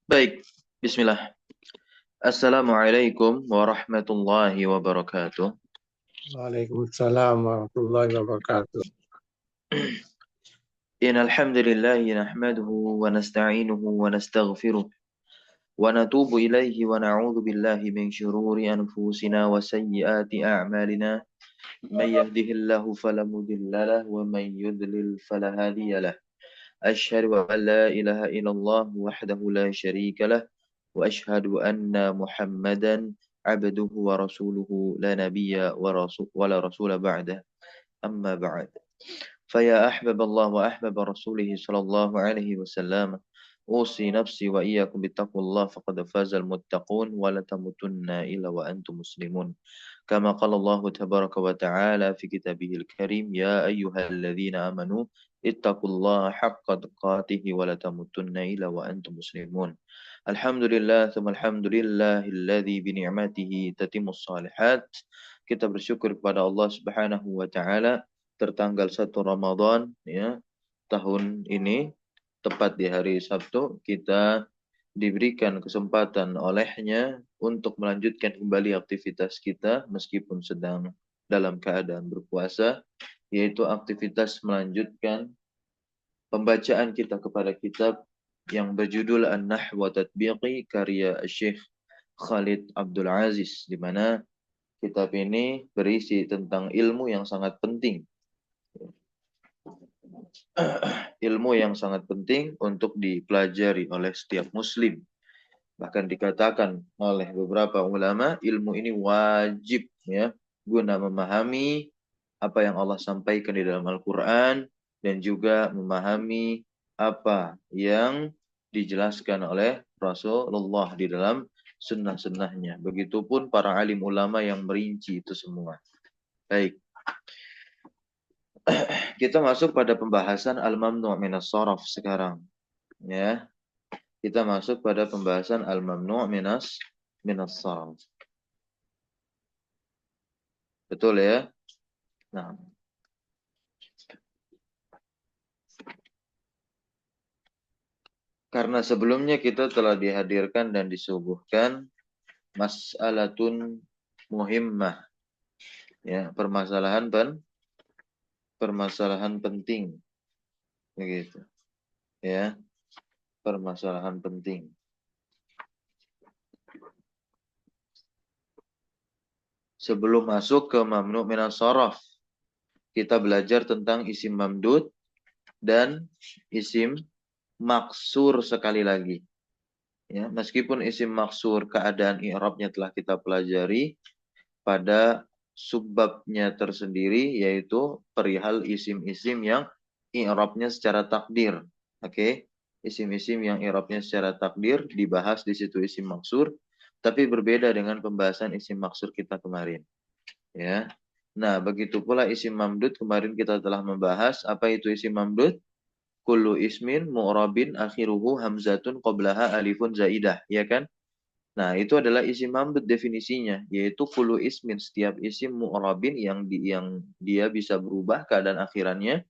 Baik, bismillah. Assalamualaikum warahmatullahi wabarakatuh. Waalaikumsalam warahmatullahi wabarakatuh. Innal hamdalillah nahmaduhu wa nasta'inuhu wa nastaghfiruh wa natubu ilaihi wa na'udzu billahi min shururi anfusina wa sayyiati a'malina. May yahdihillahu fala mudilla lahu wa may yudlil fala hadiya lahu. Asyhadu an la ilaha illallah wahdahu la syarika lah wa asyhadu anna Muhammadan abduhu wa rasuluhu la nabiyya wa la rasula ba'dah. Amma ba'd. فيا أحباب الله وأحباب رسوله صلى الله عليه وسلم أوصي نفسي وإياكم بتقوى الله فقد فاز المتقون ولا تموتن إلا وأنتم مسلمون كما قال الله تبارك وتعالى في كتابه الكريم يا أيها الذين آمنوا اتقوا الله حق تقاته ولا تموتن إلا وأنتم مسلمون. الحمد لله ثم الحمد لله الذي بنعمته تتم الصالحات. Kita bersyukur kepada Allah Subhanahu wa taala tertanggal 1 Ramadan ya tahun ini tepat di hari Sabtu kita diberikan kesempatan olehnya untuk melanjutkan kembali aktivitas kita meskipun sedang dalam keadaan berpuasa, yaitu aktivitas melanjutkan pembacaan kita kepada kitab yang berjudul An-Nahw wa Tatbiqi karya Syekh Khalid Abdul Aziz, di mana kitab ini berisi tentang ilmu yang sangat penting. Ilmu yang sangat penting untuk dipelajari oleh setiap muslim. Bahkan dikatakan oleh beberapa ulama, ilmu ini wajib ya, guna memahami apa yang Allah sampaikan di dalam Al-Quran dan juga memahami apa yang dijelaskan oleh Rasulullah di dalam sunnah-sunnahnya. Begitupun para alim ulama yang merinci itu semua. Baik. Kita masuk pada pembahasan al-mamnu' minas sharaf sekarang. Ya. Kita masuk pada pembahasan al-mamnu' minas sharaf. Betul ya? Nah, karena sebelumnya kita telah dihadirkan dan disuguhkan mas'alatun muhimmah. Ya, permasalahan penting. Begitu. Ya, permasalahan penting. Sebelum masuk ke mamnu' minas sharaf, kita belajar tentang isim mamdud dan isim maksur sekali lagi. Ya, meskipun isim maksur keadaan i'rabnya telah kita pelajari pada subbabnya tersendiri, yaitu perihal isim-isim yang i'rabnya secara takdir. Oke, isim-isim yang i'rabnya secara takdir dibahas di situ isim maksur, tapi berbeda dengan pembahasan isim maksur kita kemarin. Ya. Nah, begitu pula isim mamdud kemarin kita telah membahas apa itu isim mamdud. Kullu ismin mu'rabin akhiruhu hamzatun qablaha alifun zaidah, ya kan? Nah, itu adalah isim mamdud definisinya, yaitu kullu ismin, setiap isim mu'rabin yang dia bisa berubah keadaan akhirannya.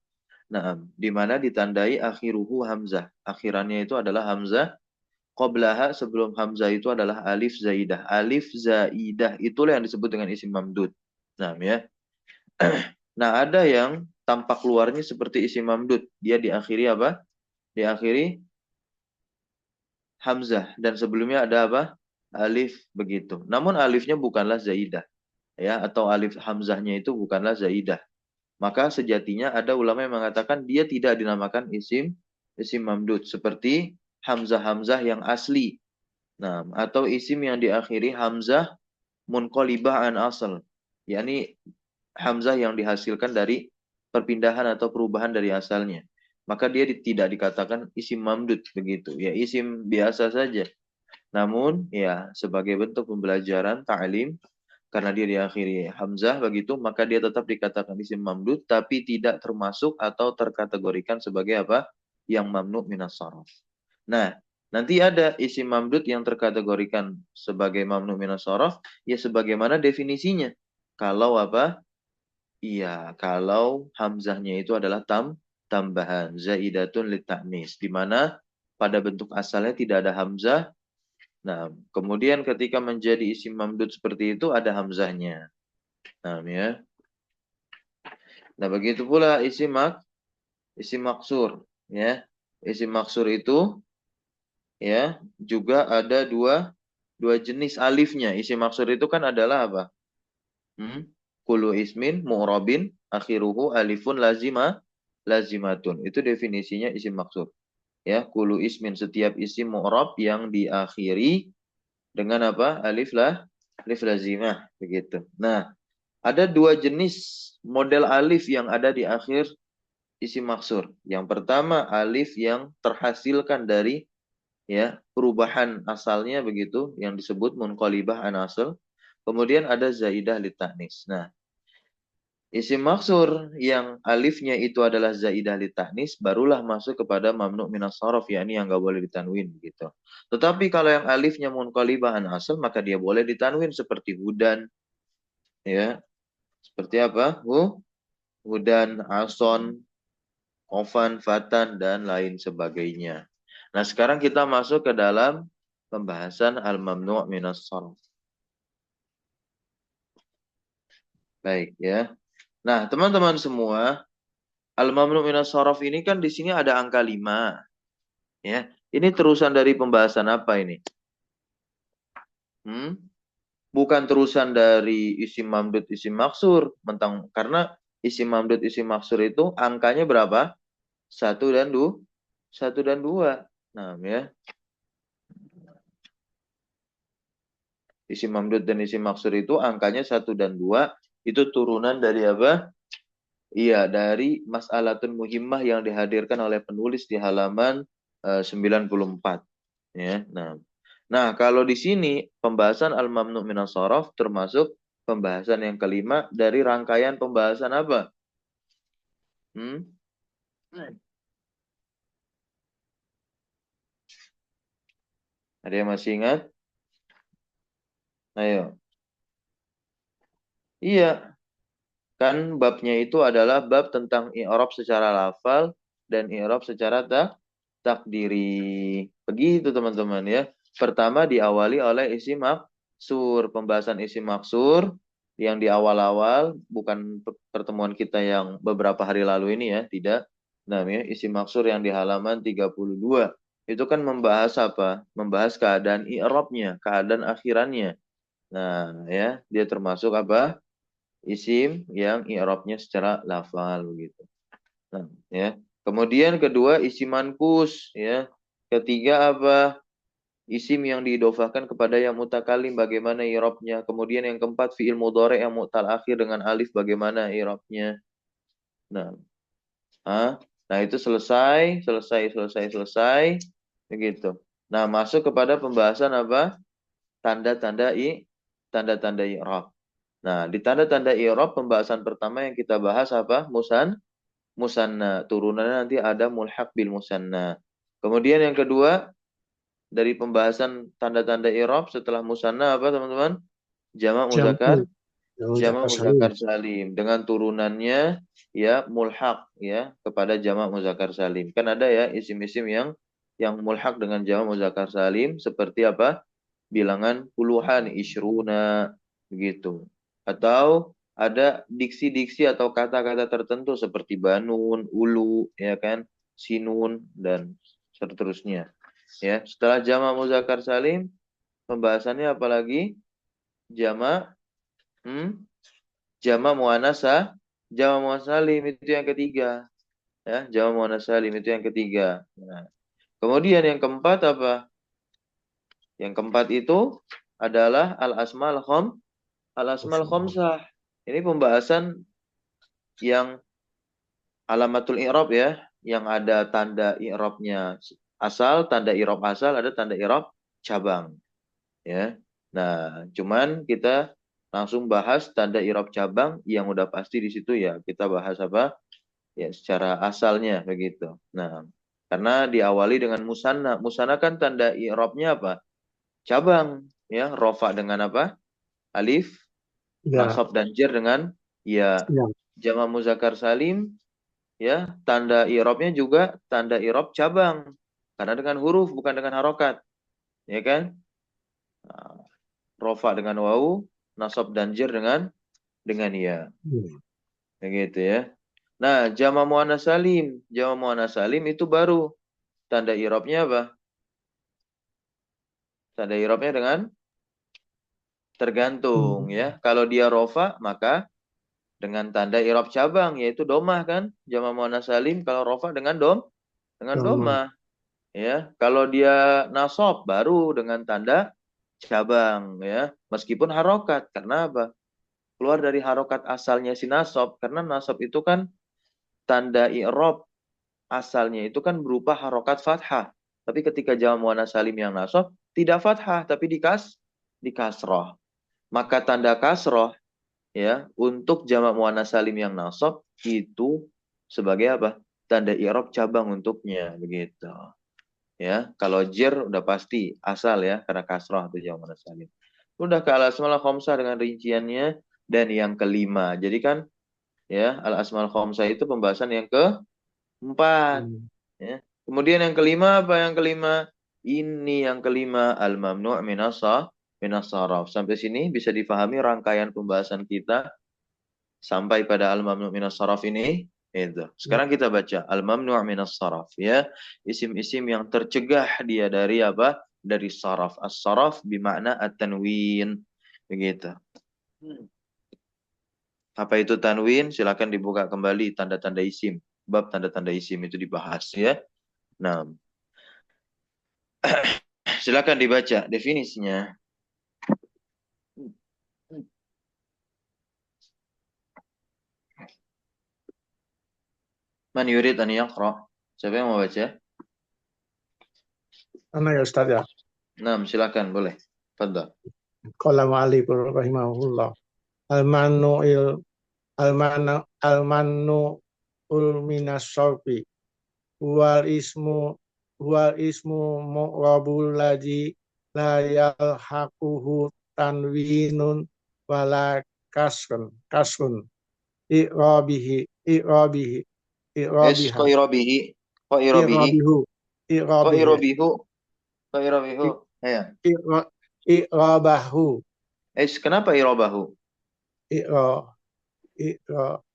Nah, di mana ditandai akhiruhu hamzah. Akhirannya itu adalah hamzah. Qablaha, sebelum hamzah itu adalah alif zaidah. Alif zaidah itulah yang disebut dengan isim mamdud. Nah, ya. Nah, ada yang tampak luarnya seperti isim mamdud. Dia diakhiri apa? Diakhiri hamzah, dan sebelumnya ada apa? Alif, begitu. Namun alifnya bukanlah zaidah, ya, atau alif hamzahnya itu bukanlah zaidah. Maka sejatinya ada ulama yang mengatakan dia tidak dinamakan isim mamdud, seperti hamzah-hamzah yang asli. Nah, atau isim yang diakhiri hamzah munqalibah an asal, yakni hamzah yang dihasilkan dari perpindahan atau perubahan dari asalnya. Maka dia tidak dikatakan isim mamdud, begitu. Ya, isim biasa saja. Namun ya sebagai bentuk pembelajaran ta'lim, karena dia diakhiri hamzah begitu, maka dia tetap dikatakan isim mamdud tapi tidak termasuk atau terkategorikan sebagai apa? Yang mamnu' minas sharaf. Nah, nanti ada isim mamdud yang terkategorikan sebagai mamnu' minas sharaf, ya sebagaimana definisinya. Kalau apa? Iya, kalau hamzahnya itu adalah tambahan zaidatun lit ta'nis, di mana pada bentuk asalnya tidak ada hamzah. Nah, kemudian ketika menjadi isim mamdud seperti itu ada hamzahnya. Nah, ya. Nah, begitu pula isim maksur, ya. Isim maksur itu ya juga ada dua jenis alifnya. Isim maksur itu kan adalah apa? Kullu ismin mu'rabin akhiruhu alifun lazimatun. Itu definisinya isim maksur. Ya, kullu ismin setiap isim mu'rab yang diakhiri dengan apa? Alif lazimah begitu. Nah, ada dua jenis model alif yang ada di akhir isim maksur. Yang pertama alif yang terhasilkan dari ya perubahan asalnya begitu yang disebut munqalibah an asal. Kemudian ada zaidah litaknis. Nah, isim maksur yang alifnya itu adalah zaidah litaknis barulah masuk kepada mamnu minas sharaf, yakni yang enggak boleh ditanwin begitu. Tetapi kalau yang alifnya munqalibah an asal maka dia boleh ditanwin seperti hudan ya. Seperti apa? Hudan, ason, ofan, fatan dan lain sebagainya. Nah, sekarang kita masuk ke dalam pembahasan al-mamnu' minas sharaf. Baik ya. Nah, teman-teman semua, al-mamnu' minas sharaf ini kan di sini ada angka 5 ya. Ini terusan dari pembahasan apa ini? Bukan terusan dari isim mamdud isim maksur, karena isim mamdud isim maksur itu angkanya berapa? Satu dan dua. Nah, ya. Isim mamdud dan isim maksur itu angkanya 1 dan 2. Itu turunan dari apa? Iya, dari mas'alatun muhimmah yang dihadirkan oleh penulis di halaman 94. Ya, nah, kalau di sini pembahasan al-mamnu' minas sharaf termasuk pembahasan yang kelima dari rangkaian pembahasan apa? Ada yang masih ingat? Ayo. Iya, kan babnya itu adalah bab tentang i'rab secara lafal dan i'rab secara takdiri. Begitu teman-teman ya. Pertama diawali oleh isim maksur. Pembahasan isim maksur yang di awal-awal, bukan pertemuan kita yang beberapa hari lalu ini ya, tidak. Namanya isim maksur yang di halaman 32. Itu kan membahas apa? Membahas keadaan i'rabnya, keadaan akhirannya. Nah, ya, dia termasuk apa? Isim yang i'rabnya secara lafal begitu. Nah, ya. Kemudian kedua isim mankus ya. Ketiga apa? Isim yang diidofahkan kepada yang mutakalim bagaimana i'rabnya. Kemudian yang keempat fi'il mudhari yang mu'tal akhir dengan alif bagaimana i'rabnya. Nah, nah itu selesai begitu. Nah, masuk kepada pembahasan apa? Tanda-tanda tanda-tanda i'rab. Nah, di tanda-tanda i'rab pembahasan pertama yang kita bahas apa? Musanna. Turunannya nanti ada mulhaq bil musanna. Kemudian yang kedua, dari pembahasan tanda-tanda i'rab setelah musanna apa teman-teman? Jamak muzakkar, jamak muzakkar salim dengan turunannya ya mulhaq ya kepada jamak muzakkar salim. Kan ada ya isim-isim yang mulhaq dengan jamak muzakkar salim seperti apa? Bilangan puluhan, isyruna begitu. Atau ada diksi-diksi atau kata-kata tertentu seperti banun, ulu, ya kan, sinun dan seterusnya. Ya, setelah jamak muzakkar salim, pembahasannya apalagi? Jamak jamak muannasa, jamak muannas salim itu yang ketiga. Ya, jamak muannas salim itu yang ketiga. Nah, kemudian yang keempat apa? Yang keempat itu adalah al-asmal khamsah. Ini pembahasan yang alamatul i'rab ya, yang ada tanda i'rabnya asal, tanda i'rab asal, ada tanda i'rab cabang ya. Nah, cuman kita langsung bahas tanda i'rab cabang yang udah pasti di situ ya. Kita bahas apa? Ya secara asalnya begitu. Nah, karena diawali dengan musanna. Musanna kan tanda i'rabnya apa? Cabang ya, rofa dengan apa? Alif, Ya, nasab dan jar dengan ya. ya. Jamak muzakkar salim ya, tanda i'rabnya juga tanda i'rab cabang. Karena dengan huruf bukan dengan harokat, ya kan? Nah, rofa dengan wawu, nasab dan jer dengan ya, begitu ya. Nah, jama muannats salim itu baru tanda i'rabnya apa? Tanda i'rabnya dengan tergantung ya. Kalau dia rofa maka dengan tanda i'rab cabang yaitu domah kan? Jama muannats salim kalau rofa dengan Dhamma. domah ya. Kalau dia nasab baru dengan tanda cabang ya. Meskipun harokat karena apa? Keluar dari harokat asalnya si nasab karena nasab itu kan tanda i'rab asalnya itu kan berupa harokat fathah. Tapi ketika jama muannats salim yang nasab tidak fathah tapi di kasroh. Maka tanda kasroh ya untuk jamak muannats salim yang nasab itu sebagai apa? Tanda i'rab cabang untuknya begitu. Ya, kalau jer udah pasti asal ya karena kasroh atau jamak muannats salim. Udah ke al asmaul khamsah dengan rinciannya dan yang kelima. Jadi kan ya al asmaul khamsah itu pembahasan yang keempat ya. Kemudian yang kelima apa yang kelima? Ini yang kelima al-mamnu' minas saraf. Sampai sini bisa difahami rangkaian pembahasan kita sampai pada al-mamnu' minas saraf ini. Itu. Sekarang kita baca al-mamnu' minas saraf ya. Isim-isim yang tercegah dia dari apa? Dari saraf. As-saraf bermakna at-tanwin. Begitu. Apa itu tanwin? Silakan dibuka kembali tanda-tanda isim. Bab tanda-tanda isim itu dibahas ya. Nah, silakan dibaca definisinya. Man yurid an yaqra? Siapa yang mau baca? Mana ya Ustaz ya? Nah, silakan boleh. Fadhal. Qala Ma'alif rahimahullah. Al-manu al-manu minas sorfi. Wal ismu mu'rabul ladzi la yalhaquhu tanwinun wala kasrun i'rabihi Kok i'rabiha irabihi? Kok irabihi? i'rabihu Kok i'rabihi irabihu? Kok irabihu? Ya. i'rabahu Kenapa irabahu? i'ra i'ra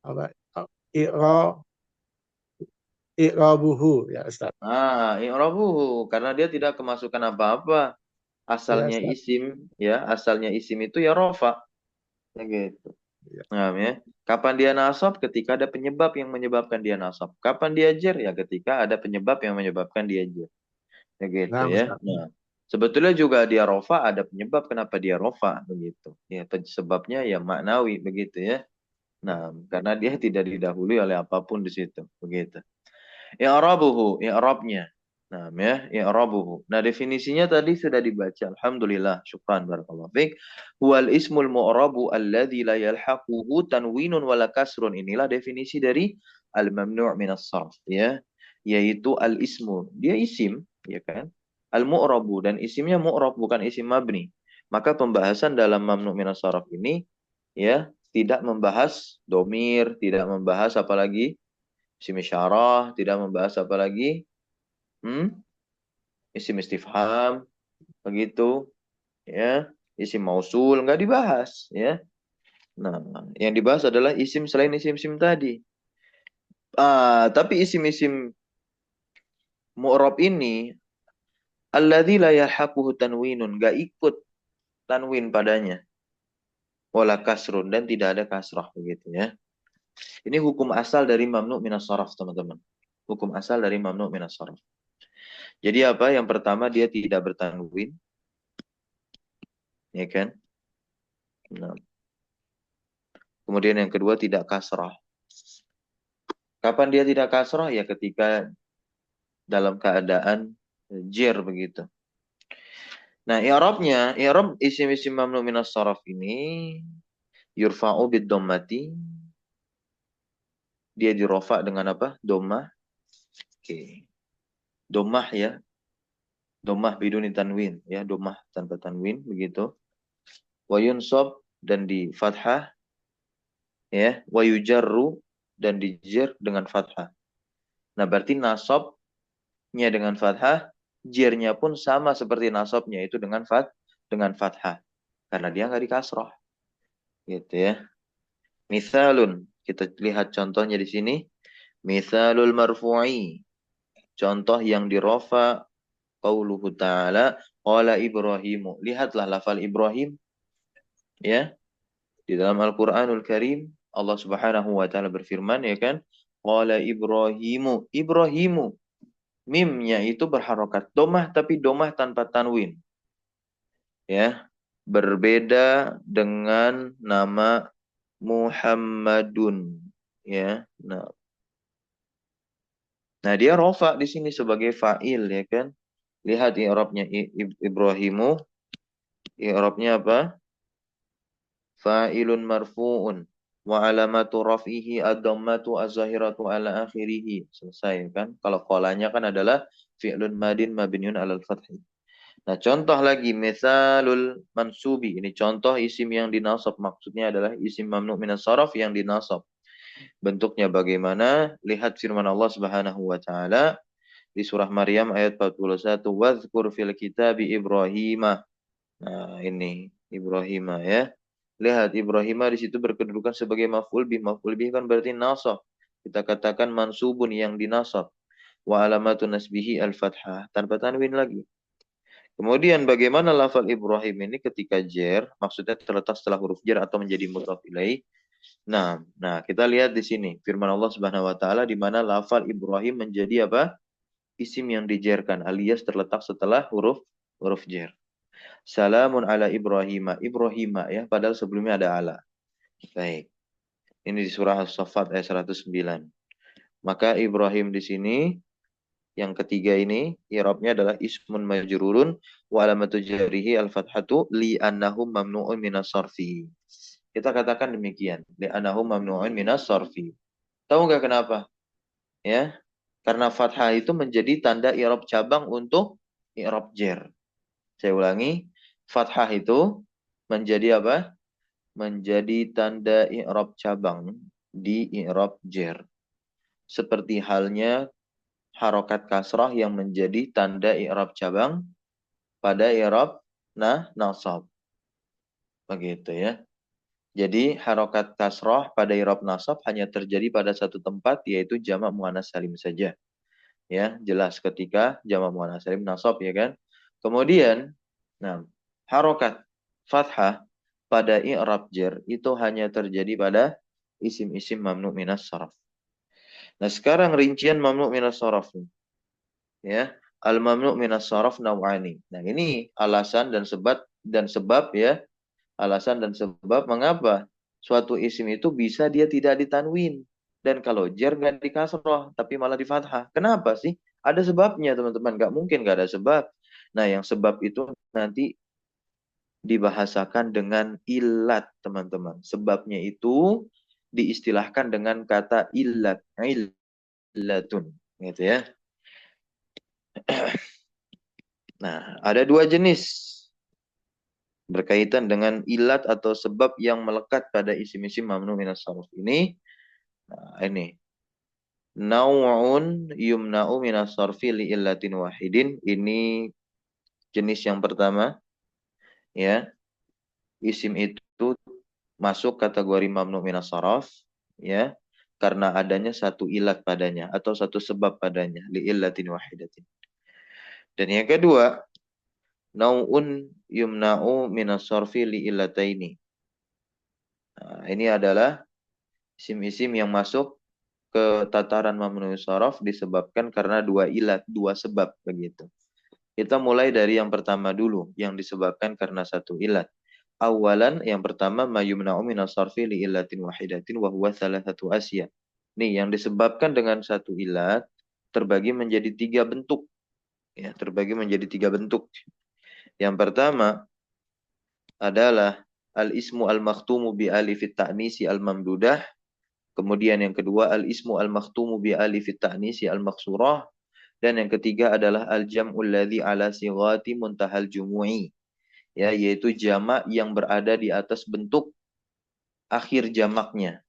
apa i'ra i'rabuhu ya Ustaz. I'rabuhu karena dia tidak kemasukan apa-apa. Ya Asalnya Ustaz. isim, ya, asalnya isim itu ya rofa, ya gitu. Ya. Nah, ya. Kapan dia nasab? Ketika ada penyebab yang menyebabkan dia nasab. Kapan dia jer? Ya ketika ada penyebab yang menyebabkan dia jer. Ya gitu Nah, ya. Ustaz. Nah, sebetulnya juga dia rofa ada penyebab kenapa dia rofa begitu. Ya, sebabnya ya maknawi begitu ya. Nah, karena dia tidak didahului oleh apapun di situ, begitu. I'rabuhu, i'rabnya. Nah, ya, i'rabuhu. Nah, definisinya tadi sudah dibaca. Alhamdulillah, syukran barakallahu fiik. Huwal ismul mu'rabu alladzi la yalhaquhu tanwinun wala kasrun. Inilah definisi dari al-mamnu' minas sarf, ya. Yaitu al-ismu. Dia isim, ya kan? Al-mu'rabu dan isimnya mu'rab bukan isim mabni. Maka pembahasan dalam mamnu' minas sarf ini ya, tidak membahas domir, tidak membahas apalagi isim isyarah, tidak membahas apa lagi? Isim istifham, begitu, ya. Isim mausul nggak dibahas, ya. Nah, yang dibahas adalah isim selain isim-isim tadi. Tapi isim-isim mu'rab ini alladzi la yalhaquhu tanwinun, nggak ikut tanwin padanya. Wala kasrun dan tidak ada kasrah begitu ya. Ini hukum asal dari mamnu minas saraf, teman-teman. Hukum asal dari mamnu minas saraf. Jadi apa? Yang pertama dia tidak bertanwin, ya kan? Nah, kemudian yang kedua tidak kasrah. Kapan dia tidak kasrah? Ya ketika dalam keadaan jer begitu. Nah, i'rab isim-isim mamnu minas saraf ini yurfa'u bid dhammati. Dia dirofa dengan apa? Dhammah. Oke. Dhammah ya. Dhammah biduni tanwin ya, dhammah tanpa tanwin begitu. Wa yunsab dan di fathah ya, wa yujarru dan dijer dengan fathah. Nah, berarti nasab nasabnya dengan fathah, jernya pun sama seperti nasabnya itu dengan fathah. Karena dia nggak dikasroh. Gitu ya. Misalun, kita lihat contohnya di sini. Misalul marfu'i. Contoh yang dirofa qauluhu ta'ala qala Ibrahimu. Lihatlah lafal Ibrahim ya di dalam Al-Qur'anul Karim. Allah Subhanahu wa taala berfirman ya kan, qala Ibrahimu. Ibrahimu, mimnya itu berharokat domah tapi domah tanpa tanwin. Ya. Berbeda dengan nama Muhammadun ya. Nah, dia rofa di sini sebagai fa'il ya kan. Lihat i'rabnya Ibrahimu. I'rabnya apa? Fa'ilun marfu'un. Wa alamatu raf'ihi ad-dhammatu az-zahiratu ala akhirih. Selesai kan? Kalau qalanya kan adalah fi'lun madin mabniun alal fathi. Nah, contoh lagi misalul mansubi. Ini contoh isim yang dinasab. Maksudnya adalah isim mamnu' minas saraf yang dinasab. Bentuknya bagaimana? Lihat firman Allah Subhanahu wa taala di surah Maryam ayat 41, wadzkur fil kitabi Ibrahim. Nah, ini Ibrahim ya. Lihat Ibrahim di situ berkedudukan sebagai maf'ul bih. Maf'ul bih kan berarti nasab. Kita katakan mansubun yang dinasab. Wa alamatu nasbihi al-fathah. Tanpa tanwin lagi. Kemudian bagaimana lafal Ibrahim ini ketika jer, maksudnya terletak setelah huruf jer atau menjadi mudhaf ilaih. Nah, kita lihat di sini firman Allah Subhanahu wa taala di mana lafal Ibrahim menjadi apa? Isim yang dijerkan alias terletak setelah huruf jer. Salamun ala Ibrahim. Ibrahim ya, padahal sebelumnya ada ala. Baik. Ini di surah As-Saffat ayat 109. Maka Ibrahim di sini yang ketiga ini i'rabnya adalah ismun majrurun wa alamatu jarrihi al-fathatu li annahum mamnu'un minas sarfi. Kita katakan demikian, li annahum mamnu'un minas sarfi. Tahu nggak kenapa? Ya. Karena fathah itu menjadi tanda i'rab cabang untuk i'rab jer. Saya ulangi, fathah itu menjadi apa? Menjadi tanda i'rab cabang di i'rab jer. Seperti halnya harokat kasrah yang menjadi tanda i'rab cabang pada i'rab nasab. Begitu ya. Jadi harokat kasrah pada i'rab nasab hanya terjadi pada satu tempat, yaitu jamak muannats salim saja. Ya, jelas ketika jamak muannats salim nasab ya kan. Kemudian, harokat fathah pada i'rab jer itu hanya terjadi pada isim-isim mamnu' minas saraf. Nah, sekarang rincian mamnu' minas saraf. Ya, al-mamnu' minas saraf naw'ani. Nah, ini alasan dan sebab ya. Alasan dan sebab mengapa suatu isim itu bisa dia tidak ditanwin. Dan kalau jer nggak di kasroh, tapi malah di fathah. Kenapa sih? Ada sebabnya, teman-teman. Nggak mungkin nggak ada sebab. Nah, yang sebab itu nanti dibahasakan dengan ilat, teman-teman. Sebabnya itu diistilahkan dengan kata ilat. Ilatun. Gitu ya. Nah, ada dua jenis berkaitan dengan ilat atau sebab yang melekat pada isim-isim mamnu minas sarf ini. Nah, ini nau'un yumna'u minas sarfi li illatin wahidin. Ini jenis yang pertama ya. Isim itu masuk kategori mamnu minas sarf ya karena adanya satu ilat padanya atau satu sebab padanya li illatin wahidatin. Dan yang kedua, nau'un yumna'u minas sarfi li illataini. Nah, ini adalah isim-isim yang masuk ke tataran mamnu saraf disebabkan karena dua ilat, dua sebab begitu. Kita mulai dari yang pertama dulu, yang disebabkan karena satu ilat. Awalan, yang pertama, mayumna'u minas sarfi li illatin wahidatin wa huwa thalathatu asya. Nih, yang disebabkan dengan satu ilat terbagi menjadi tiga bentuk. Ya, terbagi menjadi tiga bentuk. Yang pertama adalah al-ismu al-makhtumu bi alifit ta'nisi al-mamdudah. Kemudian yang kedua al-ismu al-makhtumu bi alifit ta'nisi al-maksurah. Dan yang ketiga adalah al-jam'ul ladzi ala sighati muntahal jumu'i. Ya, yaitu jamak yang berada di atas bentuk akhir jamaknya.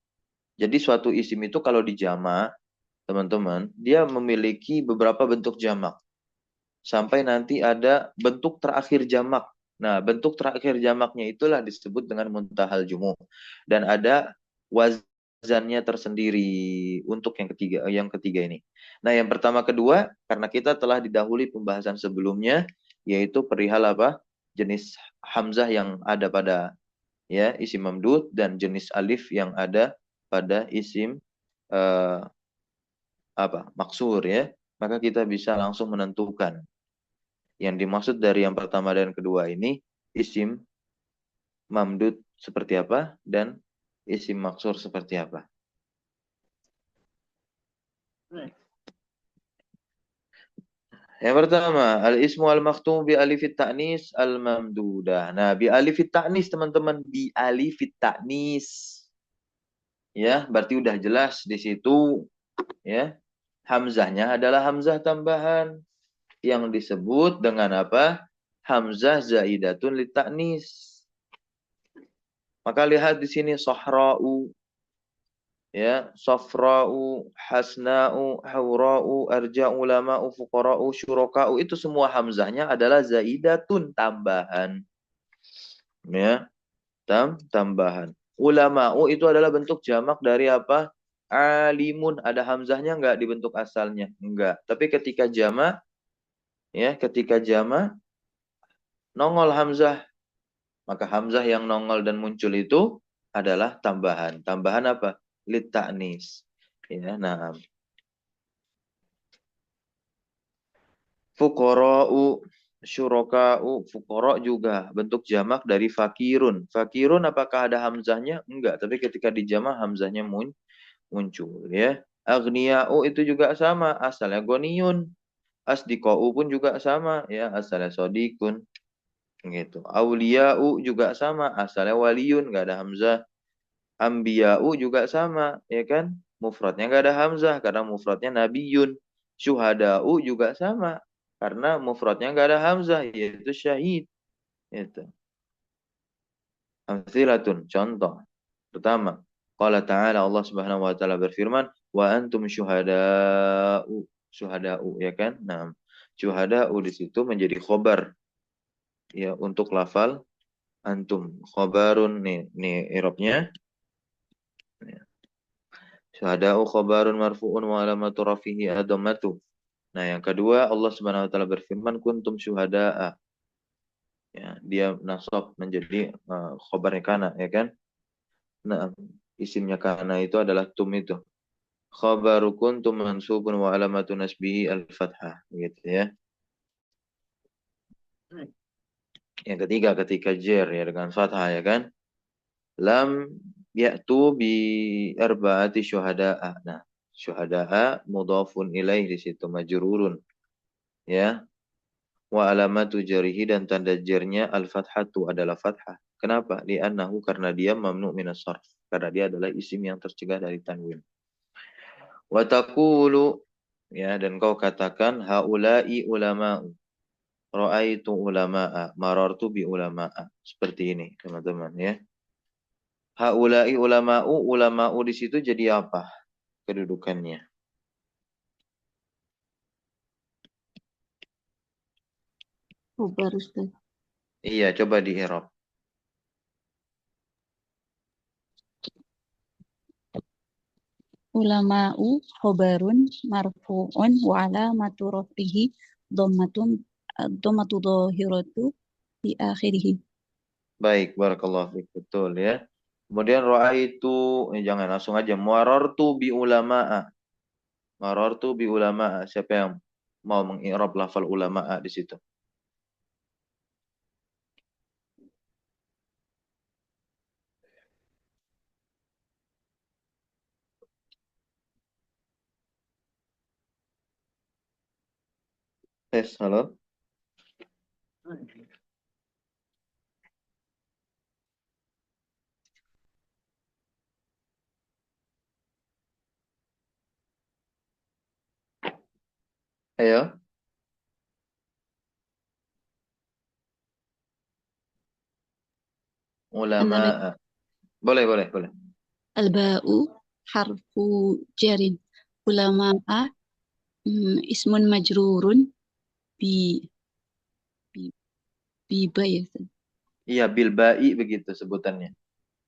Jadi suatu isim itu kalau dijamak teman-teman, dia memiliki beberapa bentuk jamak. Sampai nanti ada bentuk terakhir jamak. Nah, bentuk terakhir jamaknya itulah disebut dengan muntahal jumu. Dan ada wazannya tersendiri untuk yang ketiga ini. Nah, yang pertama kedua, karena kita telah didahului pembahasan sebelumnya, yaitu perihal apa? Jenis hamzah yang ada pada ya isim mamdud dan jenis alif yang ada pada isim eh, maksur ya. Maka kita bisa langsung menentukan yang dimaksud dari yang pertama dan kedua ini isim mamdud seperti apa dan isim maksur seperti apa. Yang pertama, al-ismu al-makhtum bi alifit ta'nis al-mamdudah. Nah, bi alifit ta'nis teman-teman, bi alifit ta'nis. Ya, berarti udah jelas di situ ya. Hamzahnya adalah hamzah tambahan yang disebut dengan apa? Hamzah zaidatun li ta'nis. Maka lihat di sini sahra'u ya, safra'u, hasna'u, haura'u, arja'u, lama'u, fuqara'u, syuraka'u itu semua hamzahnya adalah zaidatun tambahan ya, tambahan. Ulama'u itu adalah bentuk jamak dari apa? Alimun, ada hamzahnya enggak di bentuk asalnya? Enggak. Tapi ketika jamak ya, ketika jamak nongol hamzah, maka hamzah yang nongol dan muncul itu adalah tambahan. Tambahan apa? Lit ta'nis. Ya, nah. Fuqara'u, syuraka'u, fuqara' juga bentuk jamak dari fakirun. Fakirun apakah ada hamzahnya? Enggak, tapi ketika dijamak hamzahnya muncul ya. Aghniya'u itu juga sama, asalnya goniyun. Asdiqa'u pun juga sama ya, asalnya sodikun gitu. Auliya'u juga sama, asalnya waliyun, enggak ada hamzah. Ambiya'u juga sama, ya kan? Mufradnya nggak ada hamzah karena mufradnya nabiyun. Syuhada'u juga sama karena mufradnya nggak ada hamzah yaitu syahid. Itu. Amtsilatun, contoh. Pertama, qala ta'ala Allah Subhanahu wa taala berfirman, "Wa antum syuhada'u." Syuhada'u ya kan? Nah, syuhada'u di situ menjadi khobar ya untuk lafal antum. Khobarun nih i'rabnya. Syuhada'u khabarun marfu'un wa alamatu rafihi adamatu. Nah, yang kedua Allah Subhanahu wa taala berfirman kuntum syuhada'a. Ya, dia nasab menjadi khabarnya kana ya kan? Nah, isimnya kana itu adalah tum itu. Khabaru kuntum mansubun wa alamatu nasbihi al-fathah gitu ya. Yang ketiga ketika jar ya dengan fathah ya kan? Lam ya'tu bi arba'ati syuhada'a. Nah, syuhada'a mudhafun ilaih di situ majrurun ya. Wa alamatu jarihi dan tanda jarnya al-fathatu adalah fathah. Kenapa? Li'annahu karena dia mamnu minas sarf. Karena dia adalah isim yang tercegah dari tanwin. Wa taqulu ya dan kau katakan haula'i ulama'u. Ra'aitu ulama'a, marartu bi ulama'a. Seperti ini, teman-teman ya. Haula'i ulama'u, ulama'u di situ jadi apa kedudukannya? Khobar Ustaz. Iya, coba di i'rab. Ulama'u khobarun marfu'un wa alamatu rafihi dhammatun dhammatu dhahiratu di akhirih. Baik, barakallahu fiik. Betul ya. Kemudian itu jangan langsung aja. Marartu bi ulama'a. Marartu bi ulama'a. Siapa yang mau mengi'rab lafal ulama'a di situ? Tes, halo. Ayo. An-Nabi Ulama'a. Boleh, boleh, boleh. al-ba'u harfu jarin ulama'a ismun majrurun bi bi biba ya Ustaz. Iya, bilba'i begitu sebutannya.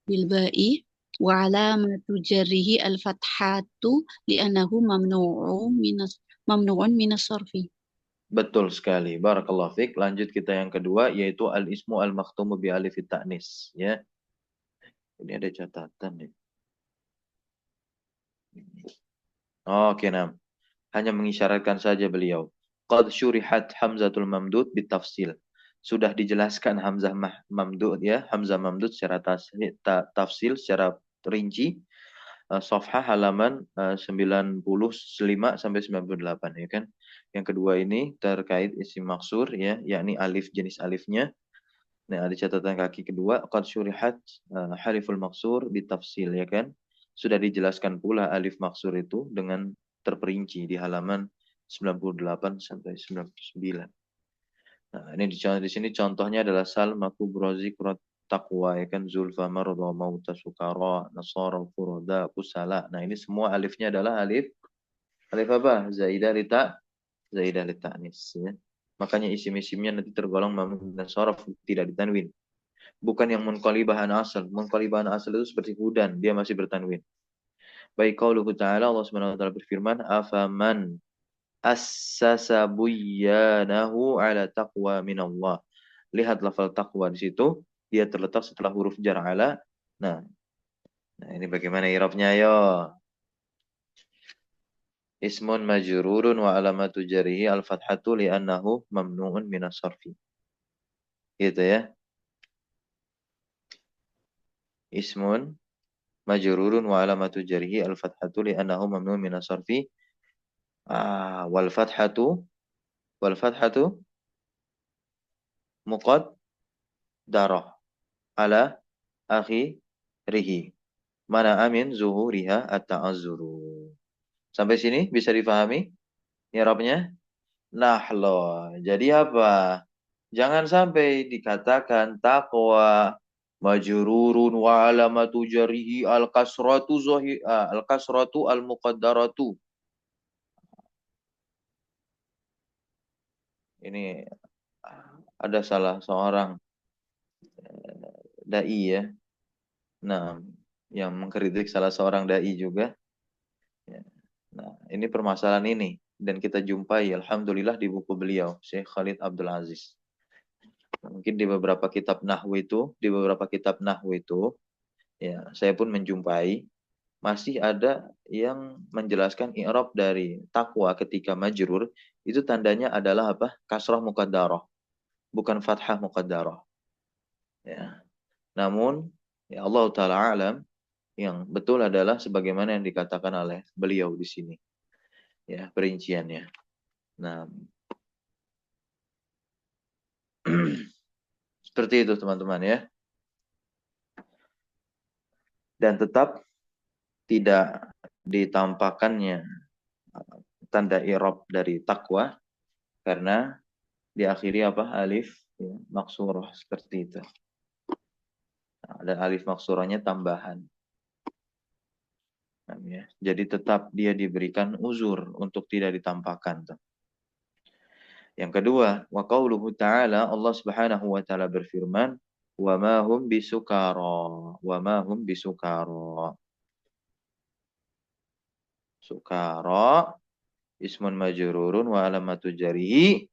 Bilba'i wa alamatu jarrihi al-fathatu li'annahu mamnu'un minas sarfi. Betul sekali. Barakallahu fiik. Lanjut kita yang kedua yaitu al-ismu al-makhtumu bi alif ta'nis, ya. Ini ada catatan nih. Oke, nah. Hanya mengisyaratkan saja beliau. Qad syurihat hamzatul mamdud bitafsil. Sudah dijelaskan hamzah mamdud, ya, hamzah mamdud secara tafsil, secara rinci. Safhah halaman 95 sampai 98, ya kan. Yang kedua ini terkait isim maksur, ya, yakni alif, jenis alifnya. Nah, ada catatan kaki kedua, qad syurihat hariful maksur bitafsil, ya kan. Sudah dijelaskan pula alif maksur itu dengan terperinci di halaman 98 sampai 99. Nah, ini di sini contohnya adalah salma kubra zikrat taqwa, ya kan, zulfa marda mauta sukara nasara furoda kusala. Nah, ini semua alifnya adalah alif apa? Zaidah li ta'nis, ya. Makanya isim-isimnya nanti tergolong mamnu dan sorof, tidak ditanwin. Bukan yang munqalibahan asal. Munqalibahan asal itu seperti hudan, dia masih bertanwin. Baik, qauluhu ta'ala, Allah Subhanahu wa taala berfirman, afaman assasa buyyanahu ala taqwa minallah. Lihat lafal taqwa di situ, dia terletak setelah huruf jar ala. Nah, ini bagaimana i'rabnya, yo? Ismun majrurun wa alamatu jarihi al-fathatu li'annahu mamnu'un minas sarfi. Gitu ya. Ismun majrurun wa alamatu jarihi al-fathatu li'annahu mamnu'un minas sarfi. Wal fathatu muqaddarah ala akhirih. Mana amin zuhuriha at-ta'azzuru. Sampai sini bisa difahami i'rabnya? Nah, loh. Jadi apa? Jangan sampai dikatakan taqwa majrurun wa alamatu jarihi al-kasratu al-muqaddaratu. Ini ada salah seorang dai, ya. Nah, yang mengkritik salah seorang dai juga. Nah, ini permasalahan ini dan kita jumpai alhamdulillah di buku beliau, Syekh Khalid Abdul Aziz. Mungkin di beberapa kitab nahwu itu, ya, saya pun menjumpai masih ada yang menjelaskan i'rab dari taqwa ketika majrur itu tandanya adalah apa? Kasrah muqaddarah, bukan fathah muqaddarah. Ya. Namun, ya, Allah taala alam, yang betul adalah sebagaimana yang dikatakan oleh beliau di sini. Ya, perinciannya. Nah, seperti itu teman-teman, ya. Dan tetap tidak ditampakkannya tanda i'rab dari takwa karena diakhiri apa? Alif, ya, maksurah seperti itu. Nah, dan alif maksurahnya tambahan. Nah, ya. Jadi tetap dia diberikan uzur untuk tidak ditampakkan. Yang kedua, wa qauluhu ta'ala, Allah Subhanahu wa taala berfirman, wa ma hum bisukara. Sukara ismun majrurun wa alamatu jarihi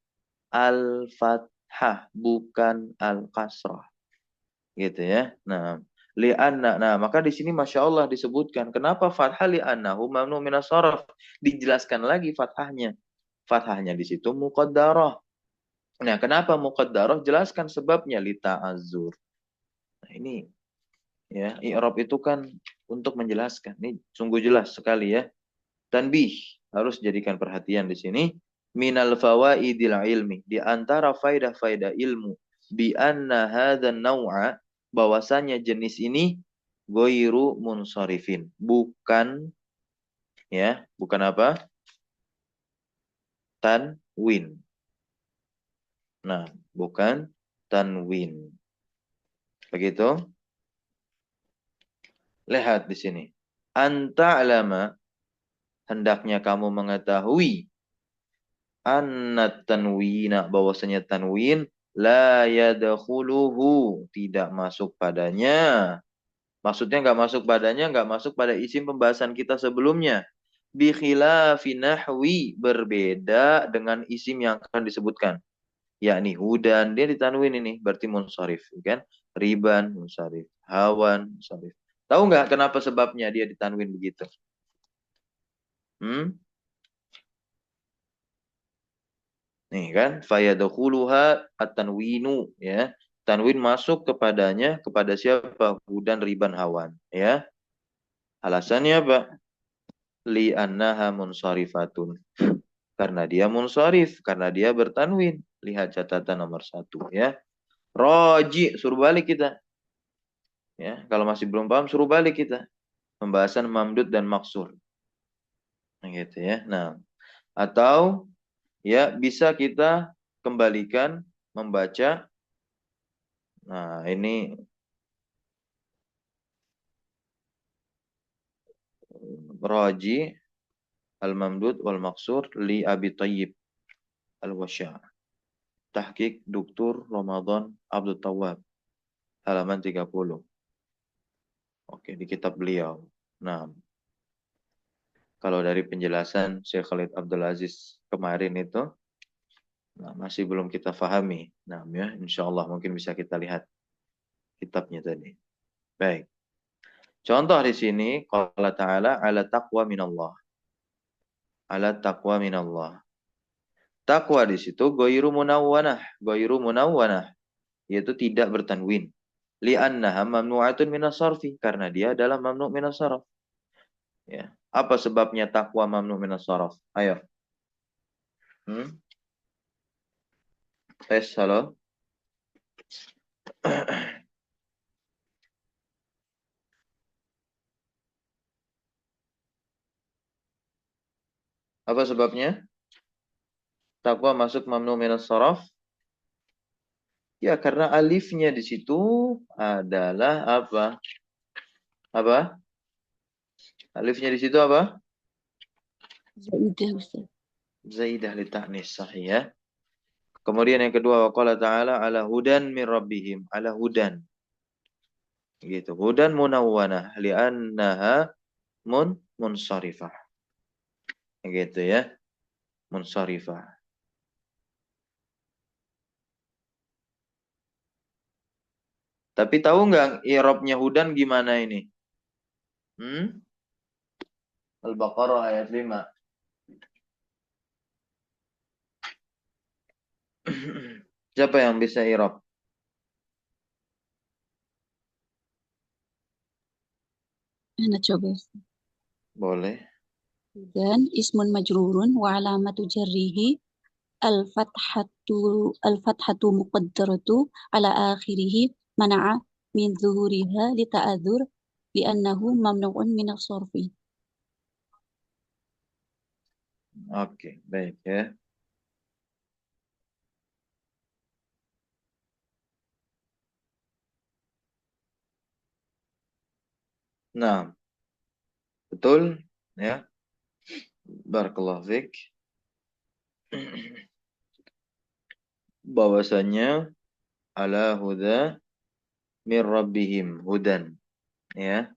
al-fathah, bukan al-kasrah. Gitu ya. Nah, maka di sini Masya Allah disebutkan kenapa fathah li'annahu mamnu minas sarf. Dijelaskan lagi fathahnya. Fathahnya di situ muqaddarah. Nah, kenapa muqaddarah? Jelaskan sebabnya lita'azzur. Nah, ini ya, i'rab itu kan untuk menjelaskan. Ini sungguh jelas sekali, ya. Tanbih, harus jadikan perhatian di sini. Minal fawaidil ilmi, di antara faidah-faidah ilmu, bi anna hadzal naw'a, bahwasanya jenis ini ghairu munsharifin, bukan, ya, bukan apa? Tanwin. Nah, bukan tanwin. Begitu? Lihat di sini. Anta alama, hendaknya kamu mengetahui annat tanwina, bahwasanya tanwin la yadkhuluhu, tidak masuk padanya. Maksudnya nggak masuk padanya, nggak masuk pada isim pembahasan kita sebelumnya. Bi khilafi nahwi, berbeda dengan isim yang akan disebutkan. Yakni hudan, dia ditanwin ini, berarti munsharif, kan? Riban, munsharif. Hawan, munsharif. Tahu nggak kenapa sebabnya dia ditanwin begitu? Nih kan, fayadkhuluha at-tanwinu, ya. Tanwin masuk kepadanya, kepada siapa? Hudan, riban, hawan, ya. Alasannya apa? Li'annaha munsarifatun. Karena dia munsharif, karena dia bertanwin. Lihat catatan nomor 1, ya. Roji, suruh balik kita. Ya, kalau masih belum paham, suruh balik kita. Pembahasan mamdud dan maksur. Nah, gitu ya. Nah, atau ya bisa kita kembalikan membaca. Nah, ini Raji al-mamdud wal maksur li Abi Thayyib al-Wasya'. Tahqiq Dr. Ramadan Abdul Tawwab. Halaman 30. Oke, di kitab beliau. Nah, kalau dari penjelasan Syekh Khalid Abdul Aziz kemarin itu, nah, masih belum kita fahami. Nah, ya, insya Allah mungkin bisa kita lihat kitabnya tadi. Baik. Contoh di sini, qala ta'ala ala taqwa minallah. Ala taqwa minallah. Takwa di situ goiru munawwanah, yaitu tidak bertanwin. Li'annaha mamnu'atun minas sarfi, karena dia adalah mamnu' minas sarf. Ya. Apa sebabnya takwa mamnu' minas sarf? Ayo. Tes, halo. Apa sebabnya? Takwa masuk mamnu' minas sarf? Ya, karena alifnya di situ adalah apa? Apa? Alifnya di situ apa? Zaidah, Ustaz. Zaidah li ta'nis, sahih ya. Kemudian yang kedua, waqala ta'ala ala hudan min rabbihim, ala hudan. Gitu. Hudan munawwanah li'annaha munsharifah. Gitu ya. Munsharifah. Tapi tahu nggak i'rabnya hudan gimana ini? Al-Baqarah ayat 5. Siapa yang bisa i'rab? Ana coba, Ustaz. Boleh. Dan ismun majrurun wa alamatu jarrihi al-fathatu muqaddaratu ala akhirih mana'a min zuhuriha li ta'adzur li'annahu mamnu'un min as-sarfi. Oke, baik ya. Nah, betul ya. Barakallahu fiik. Bahwasanya ala huda min rabbihim hudan, ya.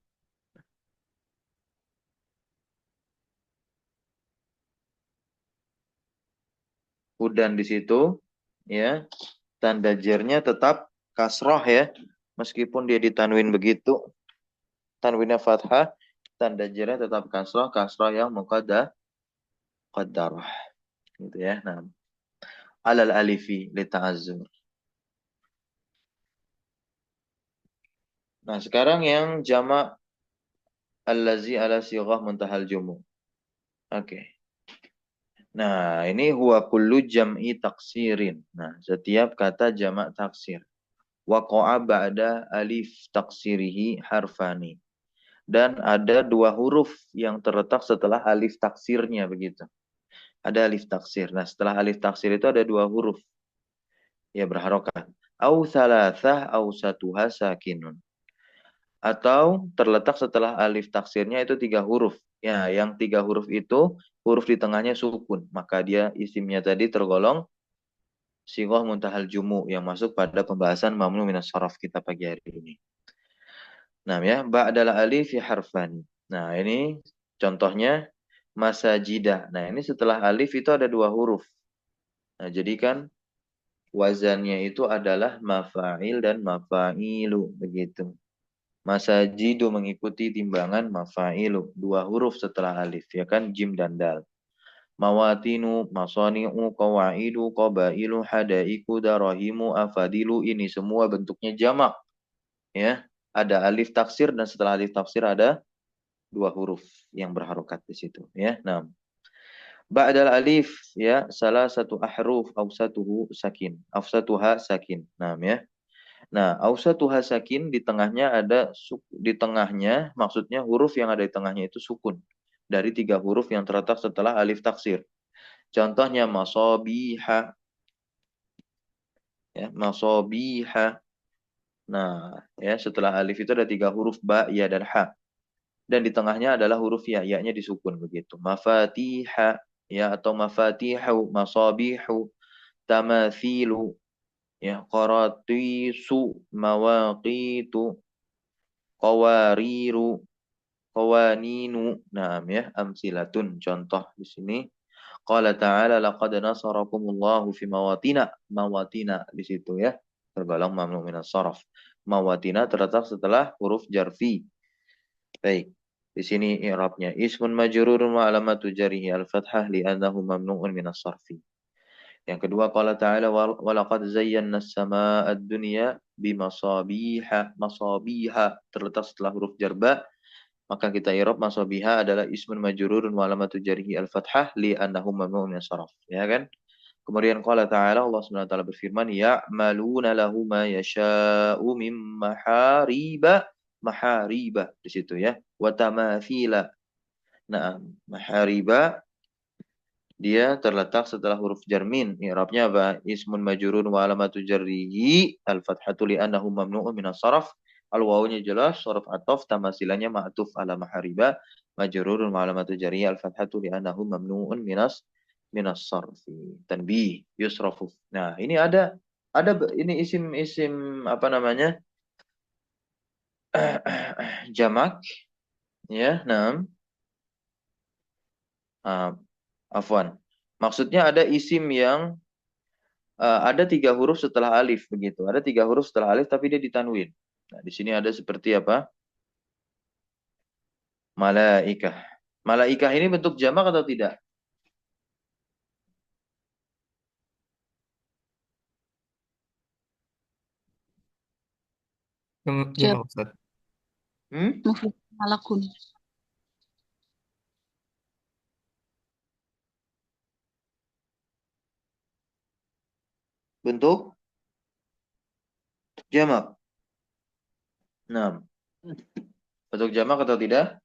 Hudan di situ, ya. Tanda jernya tetap kasroh ya. Meskipun dia ditanwin begitu, tanwinnya fathah, tanda jernya tetap kasroh yang muqaddarah. Gitu ya. Nah, alal alifi li ta'azzur. Nah, sekarang yang jamak allazi ala sighah muntahal jumu. Oke. Nah, ini huwa kullu jam'i taksirin. Nah, setiap kata jamak taksir. Waqa'a ba'da alif taksirihi harfani. Dan ada 2 huruf yang terletak setelah alif taksirnya begitu. Ada alif taksir. Nah, setelah alif taksir itu ada 2 huruf. Ya, berharokat. Au thalathah au satuha sakinun. Atau terletak setelah alif taksirnya itu 3 huruf. Ya, yang 3 huruf itu huruf di tengahnya sukun, maka dia isimnya tadi tergolong sighah muntahal jumu yang masuk pada pembahasan mamnu minas saraf kita pagi hari ini. Nah, ya, ba'dal alif fi harfan. Nah, ini contohnya masajidah. Nah, ini setelah alif itu ada 2 huruf. Nah, jadi kan wazannya itu adalah mafa'il dan mafa'ilu begitu. Masajidu mengikuti timbangan mafa'ilu, 2 huruf setelah alif, ya kan, jim dan dal. Mawatinu, masani'u, qawaidu, qabailu, hadaiku, darahimu, afadilu, ini semua bentuknya jamak, ya. Ada alif taksir dan setelah alif taksir ada 2 huruf yang berharokat di situ, ya. Nah, ba'dal alif, ya, salah satu ahruf awsatuhu sakin, awsatuha sakin. Nah, ya. Nah, awsatuha sakin di tengahnya ada di tengahnya maksudnya huruf yang ada di tengahnya itu sukun dari 3 huruf yang terletak setelah alif taksir. Contohnya masobiha, ya, masobiha. Nah, ya, setelah alif itu ada 3 huruf ba, ya, dan ha. Dan di tengahnya adalah huruf ya, ya-nya disukun begitu. Mafatiha, ya, atau mafatihu, masabihu, tamathilu, ya, qaratisu, mawaqitu, qawariru, qawaninu. Nah, ya, amsilatun, contoh di sini. Qala ta'ala laqad nasarakumullahu fi mawatina. Mawatina di situ, ya. Tergolong mamnu minas saraf. Mawatina terletak setelah huruf jarfi. Baik. Di sini i'rabnya ismun majrurun wa alamatu jarihi al-fathah li'annahu mamnu'un minas sarfi. Yang kedua qala ta'ala wa laqad zayyana as-samaa'a ad-dunya bimasabiha. Masabiha terletak setelah huruf jarba. Maka kita i'rab masabiha adalah ismun majrurun wa alamatu jarihi al-fathah li'annahu mamnu'un minas sarf, ya kan? Kemudian qala ta'ala, Allah Subhanahu wa taala berfirman, ya'maluna lahu ma yasha'u mim mahariba, mahariba di situ, ya. Wa tamathila. Nah, mahariba dia terletak setelah huruf jarmin. I'rabnya apa? Ismun majrurun wa alamatu jarrihi al-fathatu li'annahu mamnu'un minas sarf. Al-wawunya jelas, huruf ataf, tamasilannya ma'tuf ala mahariba, majrurun wa alamatu jarrihi al-fathatu li'annahu mamnu'un minas sarfi. Tanbih, yusrafu. Nah, ini ada ini isim apa namanya? Jamak, ya. Nah, afwan. Maksudnya ada isim yang ada 3 huruf setelah alif begitu. Ada 3 huruf setelah alif tapi dia ditanwin. Nah, di sini ada seperti apa? Malaikah. Malaikah ini bentuk jamak atau tidak? Jamak Ustaz. Mufrad malakun. Bentuk jamak. Nah, bentuk jamak atau tidak?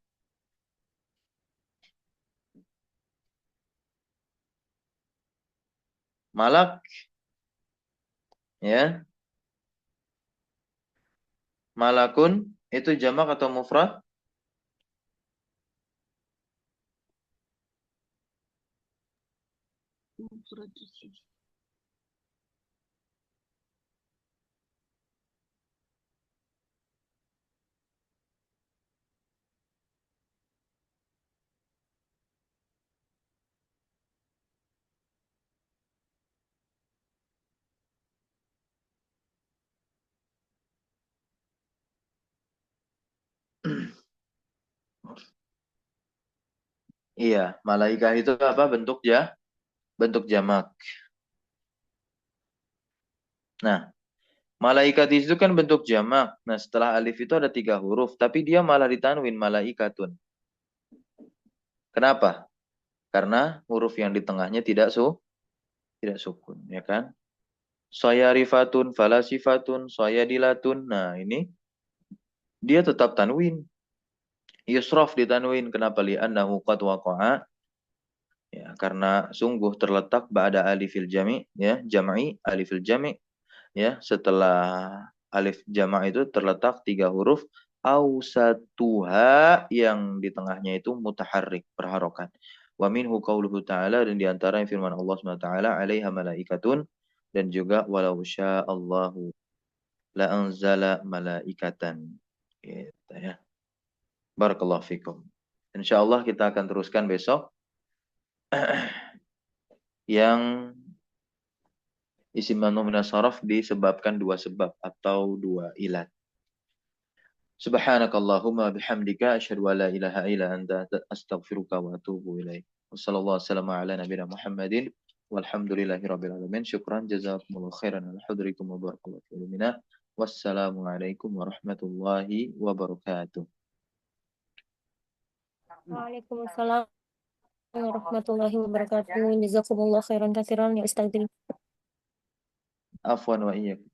Malak, ya. Malakun itu jamak atau mufrad? Mufrad. Iya, malaikah itu apa? Bentuk jamak. Nah, malaikat itu kan bentuk jamak. Nah, setelah alif itu ada 3 huruf, tapi dia malah ditanwin malaikatun. Kenapa? Karena huruf yang di tengahnya tidak sukun, ya kan? Sayarifatun, falasifatun, sayadilatun. Nah, ini dia tetap tanwin. Yusraf ditanwin. Kenapa? Li'annahu qad waqa'a. Ya, karena sungguh terletak ba'da alifil jami', ya, jam'i, alifil jami', ya, setelah alif jama' itu terletak 3 huruf Ausatuha yang di tengahnya itu mutaharrik, berharokat. Wa minhu qauluhu ta'ala, dan di antara firman Allah SWT, alaiha malaikatun, dan juga walau sya'allahu la anzala malaikatan. Gitu ya. Barakallahu fikum. Insyaallah kita akan teruskan besok yang isim manu minas saraf disebabkan dua sebab atau dua ilat. Subhanakallahumma bihamdika asyhadu an la ilaha illa anta astaghfiruka wa atubu ilaik. Wassallallahu ala nabiyina Muhammadin walhamdulillahi rabbil alamin. Syukran jazakumullahu khairan ala hudrikum wa barakallahu fiikum. Wassalamualaikum warahmatullahi wabarakatuh. Waalaikumsalam warahmatullahi wabarakatuh. Jazakumullah khairan katsiran ya Ustaz. Afwan wa iyyakum.